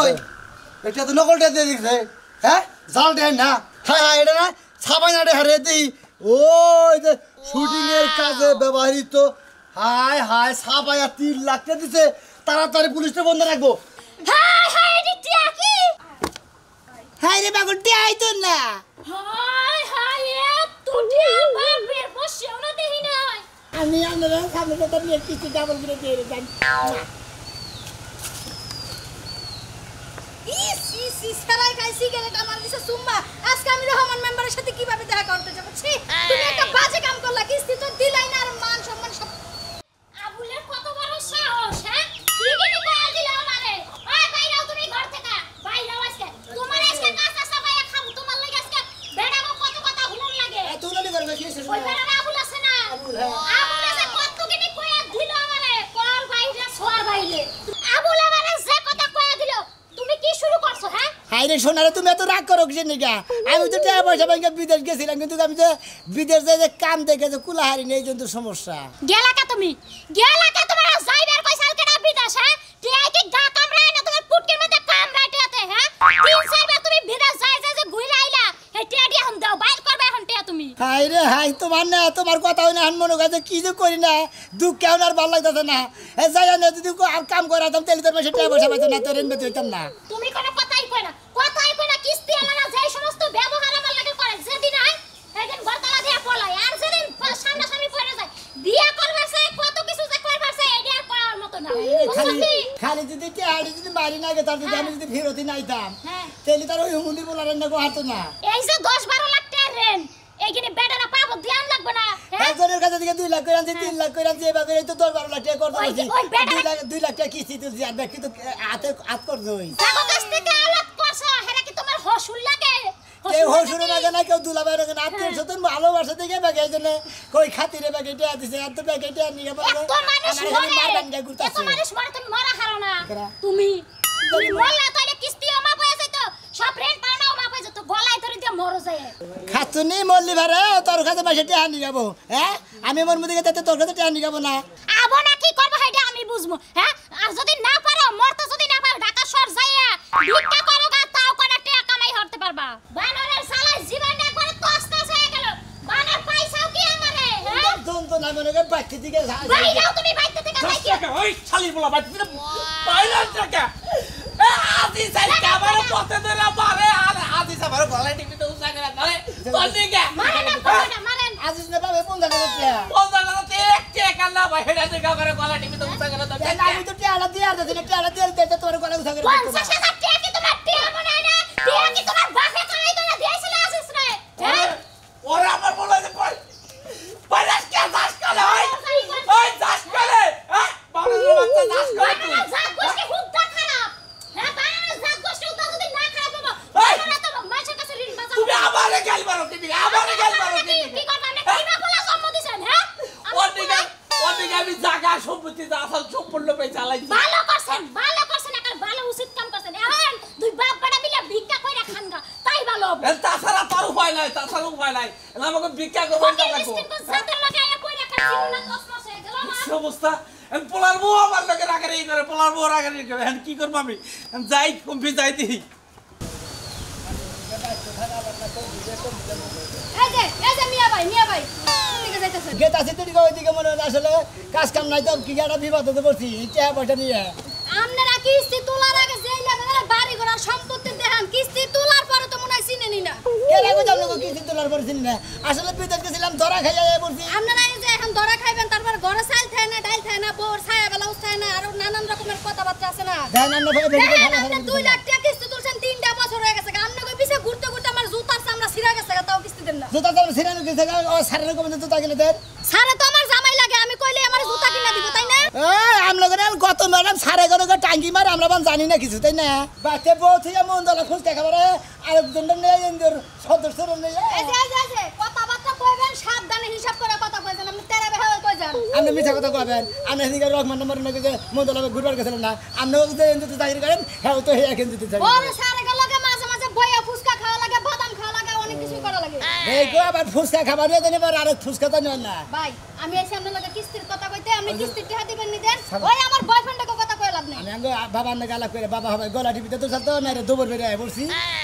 ওই এটা তো নকল টিয়া দিয়ে দিছে হ্যাঁ জাল টিয়া না হ্যাঁ হ্যাঁ এটা না ছাপাই না হারে দিই ওই যে শুটিং এর কাজে ব্যবহৃত হায় হায় ছাপাইয়া 3 লাখ টাকা দিছে তাড়াতাড়ি পুলিশে বন্ধ রাখবো হায় হায় রে টিয়া কি হায় রে পাগল টিয়া আইতো না হায় হায় এত টিয়া বাপের বসেও না দেখি নাই আমি আমরা সামনে তো নিয়ে কিছু ডাবল করে দিয়ে যাই সারাই খাই সিগারেট আমার দিছে সুম্মা আজকে আমি রহমান মেম্বারের সাথে কিভাবে দেখা করতে যাব ছি তুমি একটা বাজে কাম করলা কিস্তি তো দিলাই না আর মান সম্মান সব আবুলের কত বড় সাহস হ্যাঁ কি কি কইয়া দিলা আমারে ওই বাইরাও তুমি ঘর থেকে বাইরাও আজকে তোমার আজকে কাঁচা সাবাইয়া খাবো তোমার লাগি আজকে বেড়াবো কত কথা হুলন লাগে তুই নলি করবে কি শেষ ওই বেড়া আবুল আছে না আবুল আছে কত কি কইয়া দিল আমারে কল বাইরে সোয়ার বাইরে আবুল আমারে যে কথা কইয়া দিল তুমি কি শুরু করছো হ্যাঁ হাই রে সোনারে তুমি এত রাগ করো কিসের নিকা আমি তো টাকা পয়সা ব্যাংকে বিদেশ গেছিলাম কিন্তু আমি তো বিদেশ যে কাম দেখে যে কুলাহারি নেই জন্য সমস্যা গেলা কা তুমি তোমার যাইবার কই সাল কেডা বিদেশ হ্যাঁ টিআই কি গা কামড়ায় না তোমার পুটকির মধ্যে কামড়াইতে হ্যাঁ 3-4 বার তুমি বিদেশ যাই যে ঘুরে আইলা হে টিআই দি হন দাও বাইর করবে হন টিয়া তুমি হাই রে হাই তোমার না তোমার কথা হই না হান মনে কাছে কি যে করি না দুঃখ কেমন আর ভালো লাগতেছে না এ যাই না যদি আর কাম করাতাম তাহলে তোর মাসে টাকা পয়সা পাইতো না তোর এনবে হইতাম না তুমি কোনো কথাই কই না কিস্তি আলাদা যে সমস্ত ব্যবহার আমার লাগে করে যেদিন আই সেদিন ঘরতলা দিয়া পলাই আর যেদিন সামনাসামনি পড়ে যায় বিয়া করবাছে কত কিছু যে করবাছে এডি আর করার মত না খালি যদি টিয়াড়ি যদি মারি না গে তার যদি আমি যদি ফেরতি নাইতাম হ্যাঁ তাহলে তার ওই হুমুন্দি বলার না গো হাতো না এই যে 10-12 লাখ টাকা রেন এইখানে বেটারা পাবো ধ্যান লাগবে না একজনের কাছে থেকে 2 লাখ করে আনছি 3 লাখ করে আনছি এভাবে এই তো 10-12 লাখ টাকা করতে আছি 2 লাখ টাকা কিস্তি তুলছি আর বাকি তো হাত করতে হই জাগো কাছ থেকে আলাপ করছো হেরা কি তোমার হসুল লাগে কেউ হসুল লাগে না কেউ দুলাভাই লাগে না আত্মীয় স্বজন ভালোবাসা দেখে বাকি এই জন্য কই খাতিরে বাকি টাকা দিছে এত বাকি টাকা নিয়ে বলে এত মানুষ মরে মারবান গা ঘুরতাছে এত মানুষ মরে তুমি মরা হারো না তুমি মরলা তাইলে কিস্তি আমা পয়সা যাইত সব রেন্ট পাওনা আমা পয়সা তো গলায় ধরে দিয়ে মরো যায় খাতুনি মল্লি ভারে তোর কাছে মাসে টাকা নিয়ে যাবো হ্যাঁ আমি মোর মুদিকে যেতে তোর কাছে টাকা নিয়ে যাবো না আবো না কি করব হেডা আমি বুঝমু হ্যাঁ আর যদি না পারো মরতে যদি না পারো ঢাকা শহর যাইয়া ভিক্ষা করো গা তাও কোন টাকা কামাই করতে পারবা বানরের সালা জীবন একবারে তছনছ হয়ে গেল বানর পয়সাও কি আমারে হ্যাঁ দন তো না মনে করে বাচ্চা দিকে বাইরাও তুমি বাইতে থেকে যাইকে ওই শালি বলা বাচ্চা দিকে বাইরে টাকা আদি সাইড ক্যামেরা পথে ধরে মারে আর আদি সাবার গলায় টিপিতে উঠা করে ধরে কোন দিকে মারেন না মারেন আজিজ না পাবে 50 টাকা বলদা না তে এক টাকা না ভাই হেডা দিকে করে গলায় টিপিতে উঠা করে ধরে আমি তো টাকা দিয়ে আর দিলে টাকা দিয়ে দিতে তোর গলা উঠা করে 50,000 টাকা কি তোমার টাকা মনে হয় না টাকা কি তোমার বাপে কামাই করে দিয়েছিল আসিস রে হ্যাঁ ওরা আমার বলে যে বাইরাস কে দাস করে ওই দাস করে হ্যাঁ বানরের বাচ্চা দাস করে তুই জাত গোষ্ঠী খুব খারাপ হ্যাঁ বানানোর জাত গোষ্ঠী উল্টা যদি না খারাপ হবো বানানো তো মাছের কাছে ঋণ বাঁচাবো তুমি আমারে গাল মারো তুমি আমারে গাল মারো তুমি কি করবেন না কি না বলা জন্ম দিছেন হ্যাঁ ওদিকে আমি জায়গা সম্পত্তি যা আসল সম্পূর্ণ পেয়ে চালাইছি ভালো করছেন একটা ভালো উচিত কাম করছেন এখন দুই বাপ বেটা মিলে ভিক্ষা কইরা খানগা তাই ভালো হবে তাছাড়া তার উপায় নাই আমাকে ভিক্ষা করবেন না লাগবো জাতের লগে আয়া কইরা খাচ্ছি না তছনছ হয়ে গেল কি অবস্থা আমি পোলার বউ আমার লগে রাগারি করে পোলার বউ রাগারি করে এখন কি করব আমি যাই কমপি যাই দিই এই যে মিয়া ভাই কোনদিকে যাইতেছেন গেতাছি তো দিকে ওইদিকে মনে হয় আসলে কাজ কাম নাই তো কি একটা বিপদে পড়ছি টাকা পয়সা নিয়ে আপনারা কিস্তি তোলার আগে যেই লাগা বাড়ি ঘর সম্পত্তি দেখান কিস্তি তোলার পরে তো মনে হয় চিনেনি না কে লাগো জানো কিস্তি তোলার পর চিনি না আসলে বিদেশ গেছিলাম ধরা খাইয়া যায় বলছি আপনারা এই যে এখন ধরা খাইবেন তারপর ঘরে চাল থাকে না ডাল থাকে না বোর ছায়া বেলাও থাকে না আর নানান রকমের কথাবার্তা আছে না দেন আমরা ফেলে আপনি 2 লাখ টাকা কিস্তি তুলছেন 3টা বছর হয়ে গেছে আপনি কই পিছে ঘুরতে ঘুরতে আমার জুতার চামড়া ছিঁড়া গেছে তাও কিস্তি দেন না জুতা তো সিরানো গেছে ও সারের কমে জুতা কিনে দেন সারে তো আমার জামাই লাগে আমি কইলে আমার জুতা কিনা দিব তাই না আমরা কত ম্যাডাম সারে গেল টাঙ্গি মারে আমরা জানি না কিছু তাই না বাচ্চা বউ থেকে মন দলা খুঁজ দেখা পারে আরেকজন নেই সদস্য নেই এই যে কথাবার্তা কইবেন সাবধানে হিসাব করে কথা কইবেন আপনি তেরা বেহা কই যান আপনি মিথ্যা কথা কবেন আমি এদিকে রহমান নম্বর নাকি যে মন দলা ঘুরবার গেছিলাম না আপনিও যদি এনজিতে চাকরি করেন হ্যাঁ তো হেয়া কেন দিতে চাই ওরে সারে গেল লাগে মাঝে মাঝে বইয়া ফুসকা খাওয়া লাগে বাদাম খাওয়া লাগে অনেক কিছু করা লাগে এই গো আবার ফুসকা খাবার নিয়ে দেন এবার আরেক ফুসকা তো না ভাই আমি এসে আপনার লাগে কিস্তির কথা কইতে আপনি কিস্তির টাকা দিবেন নি দেন ওই আমার বয়ফ্রেন্ডকে কথা কইলা লাভ নেই। আমি আগে বাবার না গালা করে বাবা হবে গলা টিপিতে তো সাথে না রে দুবার বেরিয়ে বলছি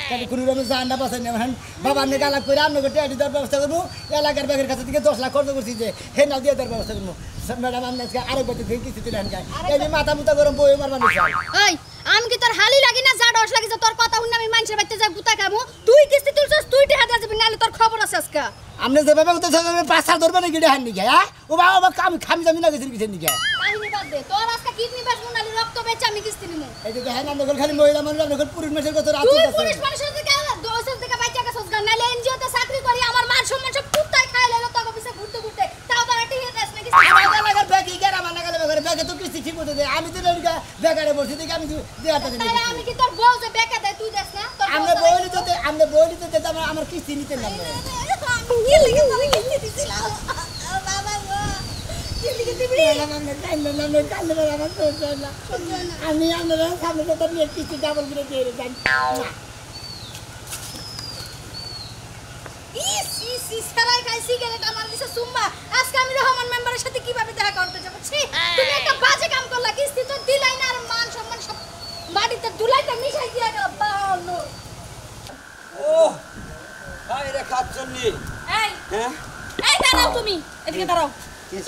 তাহলে কোনো রকম জানটা পাচ্ছেন না এখন বাবার না গালা করে আপনাকে টেয়ারি দেওয়ার ব্যবস্থা করবো এলাকার ব্যাগের কাছে থেকে 10 লাখ খরচ করছি যে হে না দিয়ে দেওয়ার ব্যবস্থা করবো ম্যাডাম আমি আজকে আরেক বছর থেকে কিস্তি দিলেন গায়ে এই যে মাথা মুতা গরম বই মারবার ওই আমি কি তোর হালি লাগি না যা ডস লাগি যে তোর কথা শুনে আমি মানুষের বাড়িতে যাই গুতা খামু তুই কিস্তি তুলছস তুই টেহা দিয়ে যাবি নাহলে তোর খবর আছে আজকে আপনি যেভাবে তো পাঁচা ধরবে না গিয়ে হান নিকে হ্যাঁ ও বাবা আমি খামি যাবি না গেছি কিসের নিকে কাহিনী বাদ দে তোর আজকে কিডনি বেচবো নাহলে রক্ত বেচে আমি কিস্তি নিমু এই যে দেখেন আমরা খালি মহিলা মানুষ আমরা পুরুষ মানুষের কথা রাত তুই পুলিশ মানুষের থেকে দোষের থেকে বাইচা গেছস গা নাহলে এনজিও তে চাকরি করি আমার মান সম্মান সব কুত্তায় খাই লাইলো তোর অফিসে ঘুরতে ঘুরতে তাও তোর একটা হিয়ে দেস না কিস্তি আমার ব্যাগ কি গেরা মানা গেলে ব্যাগে তো কিস্তি ঠিক মতো দে আমি তো লড়কা ব্যাগারে বসে দেখি আমি দেয়াটা দিই তাহলে আমি কি তোর বউ যে বেকা দেয় তুই দেস না তোর আমরা বইলি তো আমার কিস্তি নিতে না আমি কি লিখে তোরে কিস্তি দিছিলাম বাবা গো কি লিখে দিবি আমি আমরা সামনে তো নিয়ে কিস্তি ডাবল করে দিয়ে জানি সারাই খাই সিগারেট আমার দিছে সুম্মা আজকে আমি রহমান মেম্বারের সাথে কিভাবে দেখা করতে যাব ছি তুমি একটা বাজে কাম করলা কিস্তি তো দিলাই না আর মান সম্মান সব বাড়িতে দুলাইতে মিশাই দিয়া গেল বানো ও হাই রে খাচ্ছন্নি এই হ্যাঁ এই দাঁড়াও তুমি এদিকে দাঁড়াও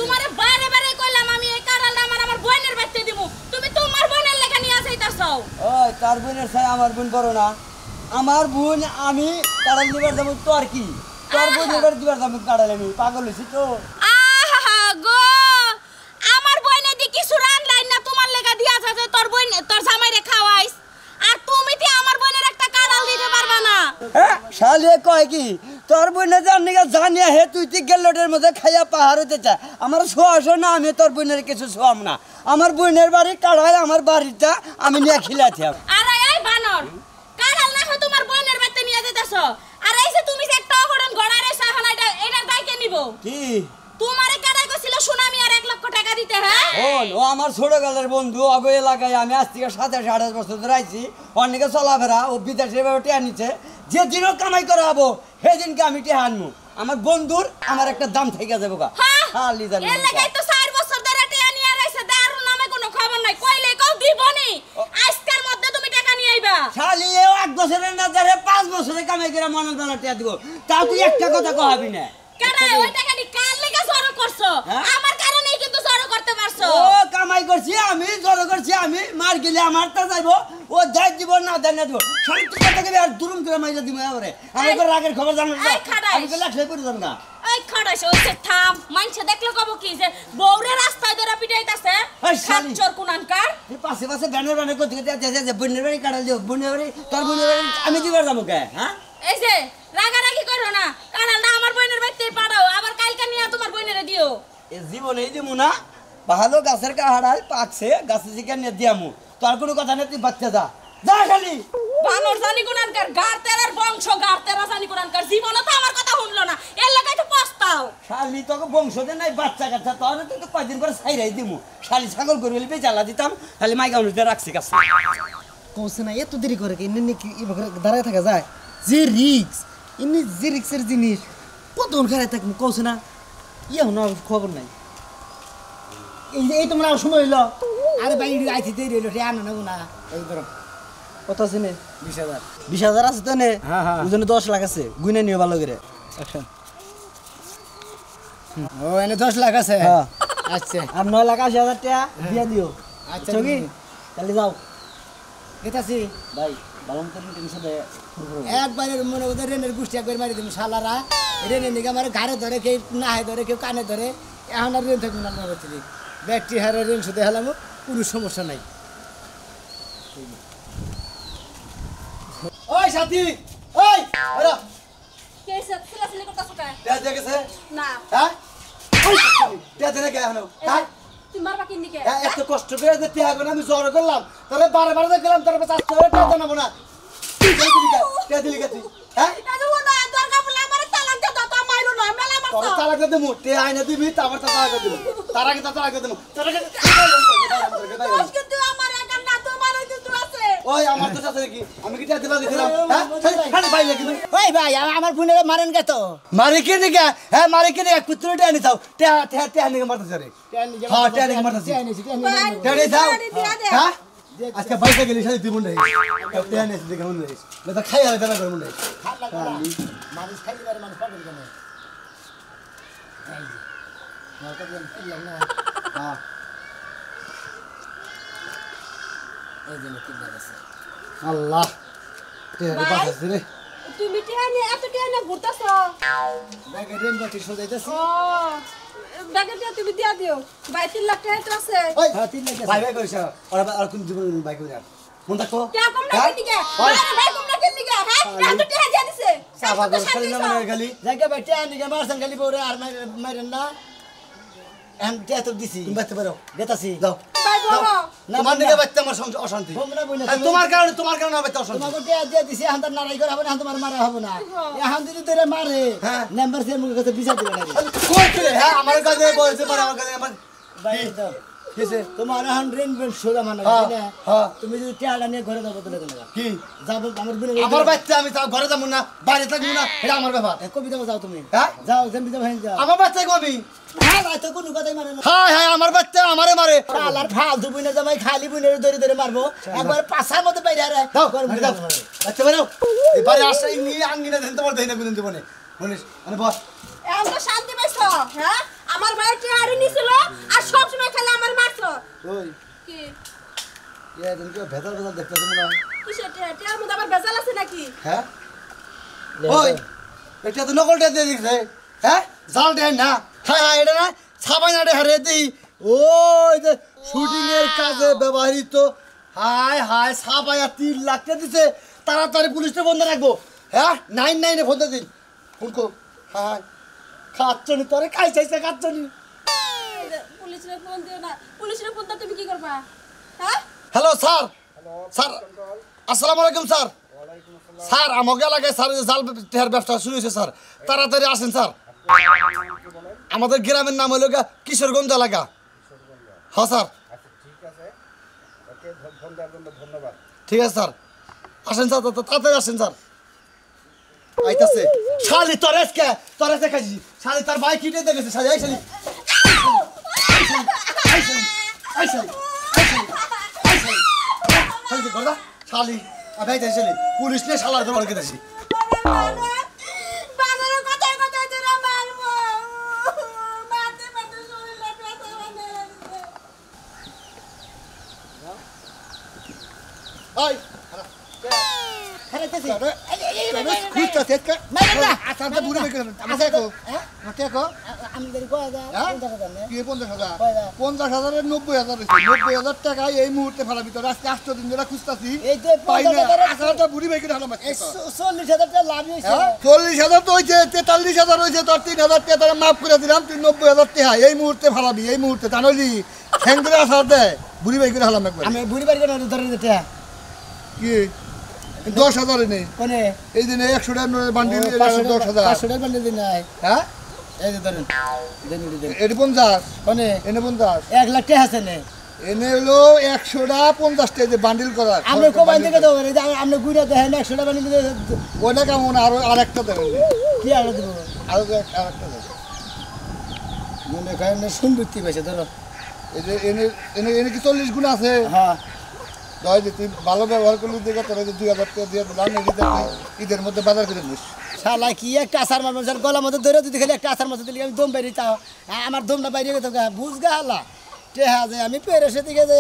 তোমারে বারে বারে কইলাম আমি এই কারালটা আমার বোনের বাড়িতে দিমু তুমি তোমার বোনের লেখা নিয়ে আসাইতাছো ওই তার বোনের ছাই আমার বোন বড় না আমার বোন আমি কাড়াল দিবার যাবো তোর কি তোর বোন এবার দিবার যাবো কাড়াল আমি পাগল হইছি তো আহা গো আমার বইনে দি কিছু রান্নাই না তোমার লেগা দিয়া আছে তোর বইন তোর জামাইরে খাওয়াইস আর তুমি কি আমার বোনের একটা কাড়াল দিতে পারবা না হ্যাঁ শালে কয় কি তোর বোনে জানি জানিয়া হে তুই তুই গেলোটের মধ্যে খাইয়া পাহাড় হইতে চা আমার শোয়াশো না আমি তোর বোনের কিছু শোয়াম না আমার বোনের বাড়ি কাড়াই আমার বাড়িটা আমি নিয়ে খিলাছি আরে এই বানর কাড়াল না হয় তোমার বোনের বাড়িতে নিয়ে যেতেছো আর এই যে তুমি যে একটা অঘটন ঘড়ারে সাহানা এটার দায় কে নিব কি তোমারে কারাই কইছিল সুনামি আর 1 লক্ষ টাকা দিতে হ্যাঁ ও আমার ছোটকালের বন্ধু অগো এলাকায় আমি আজ থেকে 27-28 বছর ধরে আইছি অনেকে চলাফেরা ও বিদেশে টিয়া নিচ্ছে যে দিনও কামাই করা হবো সেদিনকে আমি টিয়া আনবো আমার বন্ধুর আমার একটা দাম থেকে যাবো গা খালি জানি এর লাগাই তো 4 বছর ধরে টিয়া নিয়ে রাইছে দারু নামে কোনো খবর নাই কইলে কও দিবনি আজকের মধ্যে তুমি টাকা নিয়ে আইবা শালি এও 1 বছরের না ধরে 5 বছরে কামাই করে মনের বেলা টিয়া দিব তাও তুই একটা কথা কহাবি না কেন ওই টাকা নি কার লাগা জড়ো করছো আমার কারণেই কিন্তু জড়ো করতে পারছো ও কামাই করছি আমি জড়ো করছি আমি মার গেলে আমার তা যাইবো ও যাই দিব না দেয় না দিব শালি তুই কথা কবি আর দুরুম করে মাইরা দিব এবারে আমি তো রাগের খবর জানো না আমি তো লাখ করে যাম না এই খড়াইছ ওইছে থাম মানছে দেখলে কব কি যে বউরে রাস্তায় ধরে পিটাইতাছে সাচ্চর কুনানকার এই পাশে পাশে ব্যানার করতে যে বন্যের বাড়ি কাটাল দিও বন্যের বাড়ি তোর বন্যের বাড়ি আমি দিবার যাবো কে হ্যাঁ এই যে রাগারাগি করো না কানালটা আমার বোনের বাড়িতে পাঠাও আবার কালকে নিয়ে তোমার বোনেরে দিও এ জীবনে দিমু না ভালো গাছের কাহাড়ায় পাকছে গাছে জিকা নিয়ে দিয়ামু তোর কোনো কথা নেই তুই বাচ্চা যা যা খালি বানর জানি কুনানকার গার তেরার বংশ গার তেরা জানি কুনানকার জীবনে তো আমার কথা শুনলো না এর লাগাই তো পস্তাও শালি তোকে বংশতে নাই বাচ্চা কাচ্চা তোর তুই তো কয়দিন করে ছাইরাই দিমু শালি ছাগল গরু হলে বেচালা দিতাম খালি মাইকা অনুযায়ী রাখছি কাছে কৌছে না এত দেরি করে কি এমনি কি দাঁড়ায় থাকা যায় যে রিক্স এমনি যে রিক্সের জিনিস কতক্ষণ খারাই থাকবো কৌছে না ইয়ে না খবর নাই এই তোমরা সময় হইল আরে ভাই আইতে দেরি হইলো রে আনো না এই ধরো কত আছে নে 20,000 20,000 আছে তো নে হ্যাঁ, হ্যাঁ। ওই জন্য 10 লাখ আছে গুনে নিও ভালো করে অ্যাকশন ও এনে 10 লাখ আছে হ্যাঁ আচ্ছা আর 9,80,000 টাকা দিয়া দিও আচ্ছা চকি তাহলে যাও গেতাছি ভাই ভালো মতো টেনশন দেয় একবারে মনে করে রেনের গুষ্টি একবার মারি দিম শালারা রেনের নিকে আমার ঘাড়ে ধরে কেউ নাহে ধরে কেউ কানে ধরে এখন আর রেন থাকবো না নবতী ব্যাগটি হারে রেন শুধু হেলামো কোনো সমস্যা নাই ওই সাথী ওই ওরা কে সিলাসিলি করতাছ কা তে দেখেছে না হ্যাঁ ওই তে দেনে কে হলো হ্যাঁ তুই মারবা কিন্দিকে এত কষ্ট করে যে ত্যাগ আমি জ্বর করলাম তবে বারবার গেলাম তারপর চাষ করে তে জানাবো না তে দিলি কে তুই হ্যাঁ দাদু না দরকার পড়লে আমার তালাক দে দাও তো মাইরো না মেলা তোর মারছো তালাক দে মু তে আইনা দিবি তারপর তালাক দে দিবি তার আগে তালাক দে দিবি তোর আগে আজকে তুই আমার একা না তো মারাই দিতে আছে ওই আমার তো সাথে কি আমি কি টিয়া দিবা দিছিলাম হ্যাঁ খালি বাইরে কিন্তু ওই ভাই আমার বোনের মারেন কে তো মারি কি নিকা হ্যাঁ মারি কি নিকা কুত্তরে টিয়া নি দাও টিয়া টিয়া টিয়া নিকা মারতেছ রে হ্যাঁ টিয়া নিকা মারতেছ টিয়া নি দাও হ্যাঁ আজকে বাইরে গেলি সাথে দিবুন নাই টিয়া নি দিকে মন নাই না খাই আর দানা করে মন নাই মানুষ খাইতে পারে মানুষ পাগল কেন এই যে মাকে দিন কিনলাম না হ্যাঁ এই যে কিনলাম আছে আল্লাহ টিয়া নি বাঁচাছ রে তুমি টেনে এত টেনে ঘুরতাছ ব্যাগে রেন বাটি সজাইতাছি ব্যাগটা তুমি দিয়া দিও 2-3 লাখ টাকা তো আছে ওই হ্যাঁ 3 লাখ ভাই ভাই কইছ আর কোন জীবন বাইক করে মন থাকো কে কম না কিনি কে ভাই কম না কিনি কে হ্যাঁ এত টাকা দিয়া দিছে সাফা করে খালি না মানে খালি জায়গা বাইটে আনিকে মারছেন খালি বউরে আর মারেন না এম তে তো দিছি তুমি বাঁচতে পারো গেতাছি যাও ভাই বাবা তোমার দিকে বাচ্চা আমার অশান্তি তোমরা বইনা আর তোমার কারণে বাচ্চা অশান্তি তোমাকে টিয়া দিয়ে দিছি এখন তার নারাই করে হবে না তোমার মারা হবে না এখন যদি তোরে মারে হ্যাঁ। নাম্বার সে মুখে কাছে বিচার দিবে না কই রে হ্যাঁ আমার কাছে বলতে পারে আমার কাছে আমার ভাই দাও কিসে তোমার এখন রেন বেন সোজা মানা হ্যাঁ, না হ্যাঁ। তুমি যদি টিয়াটা নিয়ে ঘরে যাবো তাহলে কেন কি যাবো আমার বোনের আমার বাচ্চা আমি তাও ঘরে যাবো না বাইরে থাকবো না এটা আমার ব্যাপার কবিতা যাও তুমি হ্যাঁ? যাও যেমনি যাও হ্যাঁ যাও আমার বাচ্চা কবি হ্যাঁ ভাই তো কোনো কথাই মানে না হাই হাই আমার বাচ্চা আমারে মারে আর ফালতু বুনে জামাই খালি বুনের ধরে ধরে মারবো একবার পাছার মধ্যে বাইরে আরে দাও দাও বাচ্চা বেরো এবারে আসে নিয়ে আঙ্গিনা দেন তোমার দেই না কোন দিবনে মনিস মানে বস এখন তো শান্তি পাইছো হ্যাঁ আমার ভাই টেয়ারি নিছিল আর সব সময় খালি আমার মারছো ওই কি ইয়া তুমি কি ভেতর ভেতর দেখতেছ মনে হয় কিসের টেয়ার মধ্যে আবার বেজাল আছে নাকি হ্যাঁ ওই এটা তো নকলটা দিয়ে দিছে হ্যাঁ জাল দেন না হ্যাঁ হ্যাঁ এটা না ছাপাইনাটে হারিয়ে দিই ওই যে শুটিং এর কাজে ব্যবহৃত হাই হাই ছাপাইয়া 3 লাখ টাকা দিছে তাড়াতাড়ি পুলিশে বন্ধ রাখবো হ্যাঁ 99 এ ফোন দিন ফোন কো হাই খাচ্ছনি তোরে খাই চাইছে খাচ্ছনি পুলিশের ফোন দিও না পুলিশের ফোন তুমি কি করবা হ্যাঁ হ্যালো স্যার স্যার আসসালামু আলাইকুম স্যার স্যার আমাকে এলাকায় স্যার যে জাল টেহার ব্যবসা শুরু হয়েছে স্যার তাড়াতাড়ি আসেন স্যার আমাদের গ্রামের নাম হলো কিশোরগঞ্জ এলাকা হ্যাঁ স্যার ঠিক আছে স্যার আসেন স্যার তাড়াতাড়ি আসেন স্যার আইতাছে শালি তরেসকে খাইছি শালি তার বাইক কিনে দেখেছে শালি এই শালি শালি করদা শালি আমি আইতাছি শালি পুলিশ নিয়ে শালার ধরে অড়কে দিছি বাজারে কথাই কথাই তোরা মারবো মারতে মারতে শরীরে ব্যথা বাঁধে ওই খাইতেছি আমি যদি কয় দাও কি 50,000 50,000 টাকা এই মুহূর্তে ফেলাবি তো আজকে 8 দিন ধরে খুঁজতাছি এই তো পাই না 50,000 আসাটা বুড়ি বাইকে ঢালাম 40,000 টাকা লাভ হয়েছে 40,000 তো হয়েছে 43,000 হয়েছে তোর 3,000 টাকা তোরা মাফ করে দিলাম তুই 90,000 টাকা এই মুহূর্তে ফেলাবি এই মুহূর্তে তা নইলি ঠ্যাং ধরে আসার দেয় বুড়ি বাইকে ঢালাম একবার আমি বুড়ি বাড়ি করে ধরে দিতে কি 10,000 নেই কোনে এই দিনে 100 টাকা বান্ডিল 10,000 500 টাকা বান্ডিল দিন নাই হ্যাঁ এই যে ধরেন দেন দেন এটি 50 কোনে এনে 50 1 লাখ টাকা আছে নে এনে হলো 100 টাকা 50 টাকা যে বান্ডিল করা আমরা কোবাই থেকে দেবো এই যে আমরা গুড়া দেখেন 100 টাকা বান্ডিল ওটা কেমন আরেকটা দেবেন কি আর দেবো আরেকটা দেবেন মনে করেন সুন্দরতি পাইছে ধরো এই যে এনে এনে এনে কি 40 গুণ আছে হ্যাঁ দয় যে তুই ভালো ব্যবহার করলি দেখে তোর 2,000 টাকা দিয়ে দিলাম ঈদের মধ্যে বাজার করে নিস শালা কি একটা আসার মারবো গলার মধ্যে ধরে যদি খালি একটা আসার মধ্যে দিলে আমি দম বাইরে চাও আমার দমটা বাইরে গেছে বুঝ গা হালা টেহা যে আমি পেরেসের দিকে যে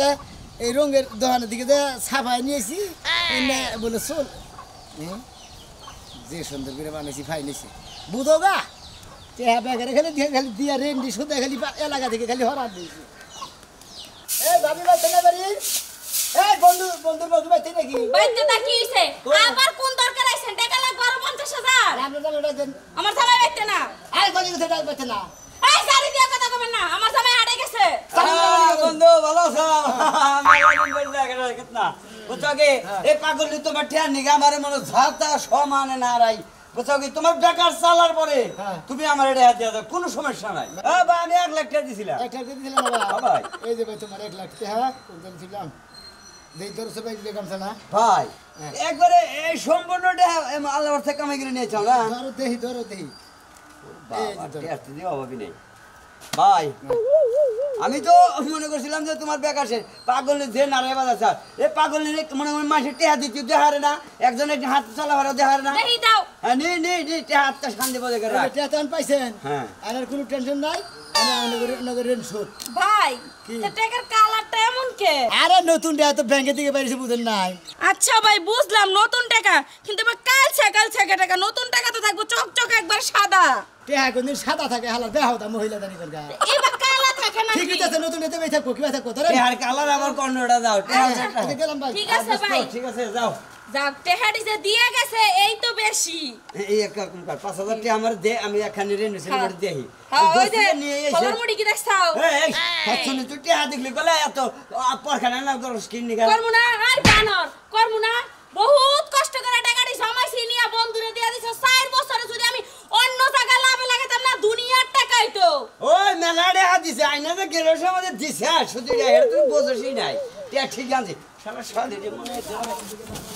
এই রঙের দোকানের দিকে যে ছাপাই নিয়েছি বলে চল যে সুন্দর করে বানিয়েছি ফাই নিয়েছি বুঝো গা টেহা ব্যাগের খালি দিয়ে খালি দিয়া রেন্ডি শুধু খালি এলাকা থেকে খালি হরার দিয়েছি এই ভাবি ভাই চলে বাড়ি এই বন্ধুর বন্ধু ভাই নাকি বাইতে তাকি হইছে আবার কোন দরকার আইছেন টাকা লাগবে আরো 50,000 আমরা জামাই দেন আমার জামাই বাইতে না আরে কোন দিকে সেটা বাইতে না এই সারি দিয়া কথা কবেন না আমার জামাই আড়ে গেছে বন্ধু ভালো আছো বুঝছো কি এই পাগলি তোমার ঠেয়ার নিগে আমার মনে ঝাঁতা সমানে না রাই বুঝছো কি তোমার বেকার চালার পরে তুমি আমার এটা হাত দিয়ে দাও কোনো সমস্যা নাই বা আমি 1 লাখ টাকা দিছিলাম একটা দিয়ে দিলাম বাবা ভাই এই যে ভাই তোমার 1 লাখ টাকা কোন দিন ছিলাম দেই তোর সবাই দিলে গামছা না ভাই একবারে এই সম্পূর্ণটা আল্লাহ থেকে কামাই করে নিয়েছ না ধরো দেহি বাবা টেস্ট দিয়ে অভাবই নেই ভাই আমি তো মনে করছিলাম যে তোমার বেকার শেষ পাগল যে নারায় বাজা স্যার এই পাগল মনে মনে মাসে টেহা দিচ্ছি দেহারে না একজন একটি হাত চালাবার দেহারে না দেহি দাও হ্যাঁ নি হাতটা শান্তি বজায় করে রাখ এটা তখন পাইছেন হ্যাঁ আর কোনো টেনশন নাই আমি নগরের সুদ ভাই তো টাকার কালারটা এমন কে আরে নতুন টাকা তো ব্যাংকে থেকে পাইছে বুঝেন নাই আচ্ছা ভাই বুঝলাম নতুন টাকা কিন্তু এবার কাল ছাকা টাকা নতুন টাকা তো থাকবো চকচক একবার সাদা টাকা কোনদিন সাদা থাকে হালা দেখাও তা মহিলা দানি করগা এবার কালা থাকে না ঠিকই আছে নতুন এতে বেচা কোকি বেচা কত রে টেহার কালার আবার কর্ণটা দাও আচ্ছা গেলাম ভাই ঠিক আছে ভাই ঠিক আছে যাও যাক টেহারি যে দিয়ে গেছে এই তো বেশি এই এক রকম কার 5000 টাকা আমার দে আমি এখানে রেন্ট সেলিব্রেট দেই হ্যাঁ ওই যে নিয়ে এসে কলর মুড়ি কি দেখছাও এই হচ্ছনে তুই টাকা দেখলি বলে এত পরখানা না তোর স্কিন নিগা করমু না আর বানর করমু না বহুত কষ্ট করে টাকাটি জমাইছি নিয়া বন্ধুরে দিয়া দিছ 4 বছরে যদি আমি অন্য জায়গা লাভে লাগাতাম না দুনিয়ার টাকাই তো ওই মেলাড়ে হাত দিছে আইনা যে গেরোস আমাদের দিছে শুধু এটা তুই বোঝসই নাই তে ঠিক আছে শালা শালি রে মনে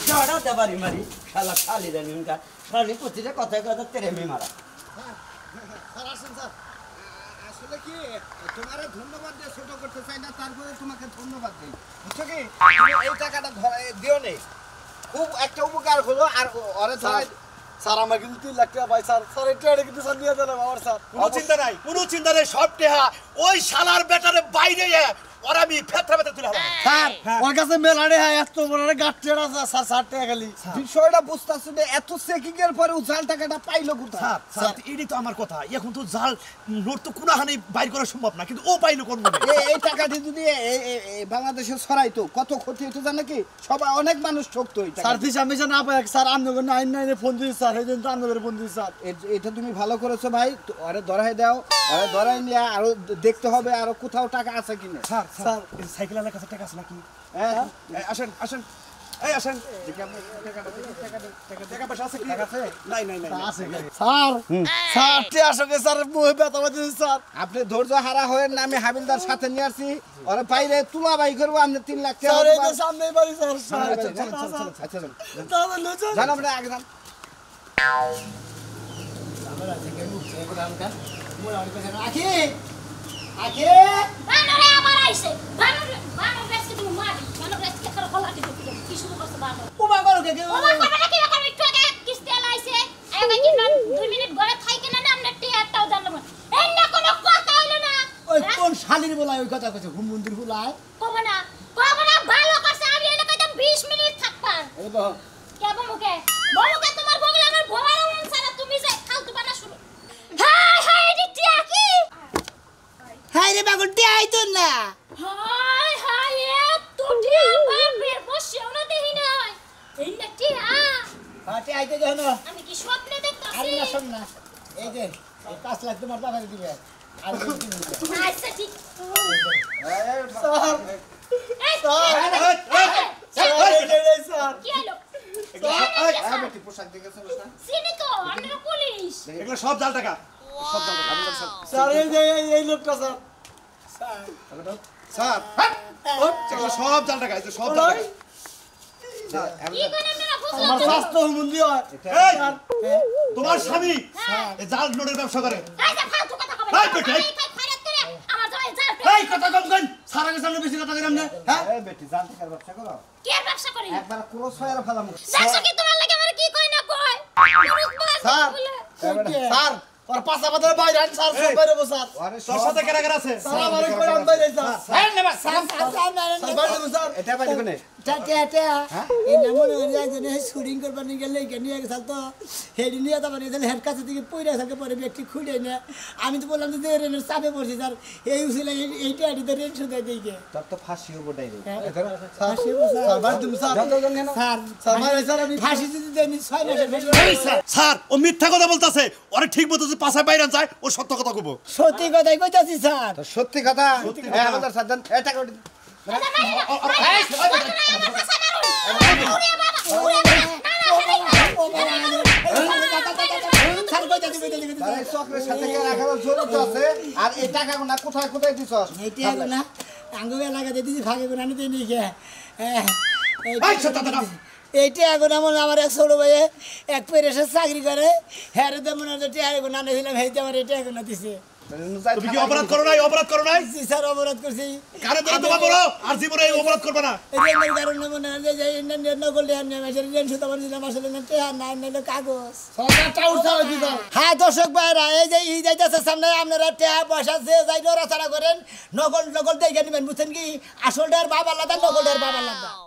ছাড়া দেবারি মারি শালা শালি রে নিনকা শালি প্রতিটা কথায় কথা তেরে মে মারা স্যার আসেন স্যার আসলে কি তোমারে ধন্যবাদ দিয়ে ছোট করতে চাই না তারপরে তোমাকে ধন্যবাদ দিই বুঝছো কি তুমি এই টাকাটা দিও নেই খুব একটা উপকার হলো আর ওরে ধরাই স্যার আমার কিন্তু 3 লাখ টাকা ভাই স্যার স্যার এটা কিন্তু স্যার নিয়ে দেন আমার স্যার কোনো চিন্তা নাই সব টেহা ওই শালার বেটারে বাইরে ওর আমি ফেতরা তুলে হলাম স্যার ওর কাছে মেলাড়ে এত বড় গাট্টের আছে স্যার 60 টাকা খালি বিষয়টা বুঝতেছো না এত চেকিং এর পরে জাল টাকাটা পাইলো কোথায় স্যার এটাই তো আমার কথা এখন তো জাল নোট তো কোনোখানে বাইর করা সম্ভব না কিন্তু ও পাইলো কোন এই টাকাটি যদি বাংলাদেশে ছড়াইতো কত ক্ষতি হতো জানো কি সবাই অনেক মানুষ ঠকতো এই টাকা স্যার দিশা মিশা না পায় স্যার আমনগর 99 ফোন দিই স্যার এই জন্য আমনগর ফোন দিই স্যার এটা তুমি ভালো করেছো ভাই আরে ধরাই দাও আরে ধরাই নিয়ে আরো দেখতে হবে আরো কোথাও টাকা আছে কিনা স্যার স্যার সাইকেলের কাছে টাকা আছে নাকি হ্যাঁ আসেন আসেন এই আসেন টাকা পয়সা আছে কি নাই আছে স্যার স্যার তে আসলে স্যার মোহে ব্যথা বাজে স্যার আপনি ধৈর্য হারা হয়েন না আমি হাবিলদার সাথে নিয়ে আসছি ওরা পাইলে তুলা বাই করবো আপনি 3 লাখ টাকা স্যার এই তো সামনেই বাড়ি স্যার স্যার আচ্ছা তাহলে জান আমরা আগে যান আমরা থেকে মুখ থেকে রামকান মোরা ওর কাছে আখি আখি বানরে আবার আইছে বানর বেশি তুমি মারি বানর বেশি করে কলাটি ঢুকে কি শুরু করছে বানর উমা করো কে ও মা কথা কি এখন একটু আগে কিস্তি আইছে আগে কি 2 মিনিট ঘরে থাইকে না আমরা টিয়ারটাও জানলাম এই না কোনো কথা হইলো না ওই কোন শালির বলায় ওই কথা কইছে হুম মন্দির বলায় কবে না ভালো করছে আমি এটা কইতাম 20 মিনিট থাকতাম এ বাহ কেবো মুখে বলুকে তোমার বগলে আমার ভোলার অনুসারে তুমি যে ফালতু বানা শুরু হাই হাই এটি টিয়া কি হাই রে বাগুটি আইতো না হাই হাই এ তুই বাপের বসেও না দেহি নাই এই না টিয়া হাতে আইতে যাও না আমি কি স্বপ্নে আরে দেখতাছি না শোন না এই যে 5 লাখ তোমার বাবা দিবে আর আচ্ছা ঠিক স্যার এই স্যার কি হলো পোশাক দেখে চলো চিনি তো আমরা পুলিশ এগুলো সব জাল টাকা সব জাল টাকা স্যার এই যে এই লোকটা স্যার স্যার এগুলো সব জাল টাকা এই যে সব জাল টাকা কি করে আমরা বুঝলাম আমার স্বাস্থ্য হুমুন্দি হয় এই, তোমার স্বামী এই জাল নোটের ব্যবসা করে এই যে ফালতু কথা কবে এই, বেটি, এই। খারাপ করে আমার জামাই যাও এই কথা কম কই সারা কে সামনে বেশি কথা কইরাম না হ্যাঁ এই বেটি জান টাকার ব্যবসা করো কি আর ব্যবসা করি একবার ক্রস হয়ে আর ফেলাম দেখছো কি তোমার লাগে আমার কি কই না কই স্যার স্যার আর পাঁচা বাজারে বাইরে আন স্যার সব বাইরে বসে স্যার আরে তোর সাথে কেনা কেনা আছে স্যার আমার কই আম বাইরে স্যার স্যার বাইরে স্যার এটা বাইরে কোনে টাটা টাটা এই নামনে জানে শুটিং করবার নিয়ে গেলে কেন নিয়ে গেছাল তো হেডি নিয়ে তো মানে হেড কাছে থেকে পয়রা থাকে পরে ব্যক্তি খুলে না আমি তো বললাম যে রেনের চাপে পড়ছি স্যার এই উসিলা এইটা আড়ি তো রেন শুকাই দেই কে তোর তো ফাঁসি হবো ডাইরেক্ট ফাঁসি স্যার বাইরে তুমি স্যার স্যার স্যার বাইরে স্যার আমি ফাঁসি যদি দেন 6 মাসের বেশি স্যার ও মিথ্যা কথা বলতাছে ওরে ঠিক মতো যদি পাছায় বাইরে যায় ও সত্য কথা কইবো সত্যি কথাই কইতাছি স্যার সত্যি কথা হ্যাঁ আমাদের সাথ দেন এই টাকা চক্রের সাথে রাখার জরুরত আছে আর এই টাকা না কোথায় কোথায় দিছস এইটা না আঙ্গুবে লাগাতে দিছি ভাগে করে আনিতে নিয়ে এই সত্য দাদা এইটা এখন আমার এক ছোট ভাইয়ে এক পেরেসের চাকরি করে হ্যাঁ রে মনে হচ্ছে টিয়া এখন আনে দিলাম হেঁটে আমার এটা এখন দিছে তুমি কি অপরাধ করো নাই অপরাধ করো নাই জি স্যার অপরাধ করছি কারে ধরে তোমার বলো আর জীবনে এই অপরাধ করবে না রেলের কারণে মনে হয় যে ইন্ডিয়ান নকল টিয়া নিয়ে আসে রেল শুধু আমার দিলাম আসলে না টিয়া না নিলে কাগজ হ্যাঁ দর্শক ভাইরা এই যে ই যাইতেছে সামনে আপনারা টিয়া পয়সা যে যাই নড়াচড়া করেন নকল নকল দেখে নেবেন বুঝছেন কি আসলটার বাবা আলাদা নকলটার বাবা আলাদা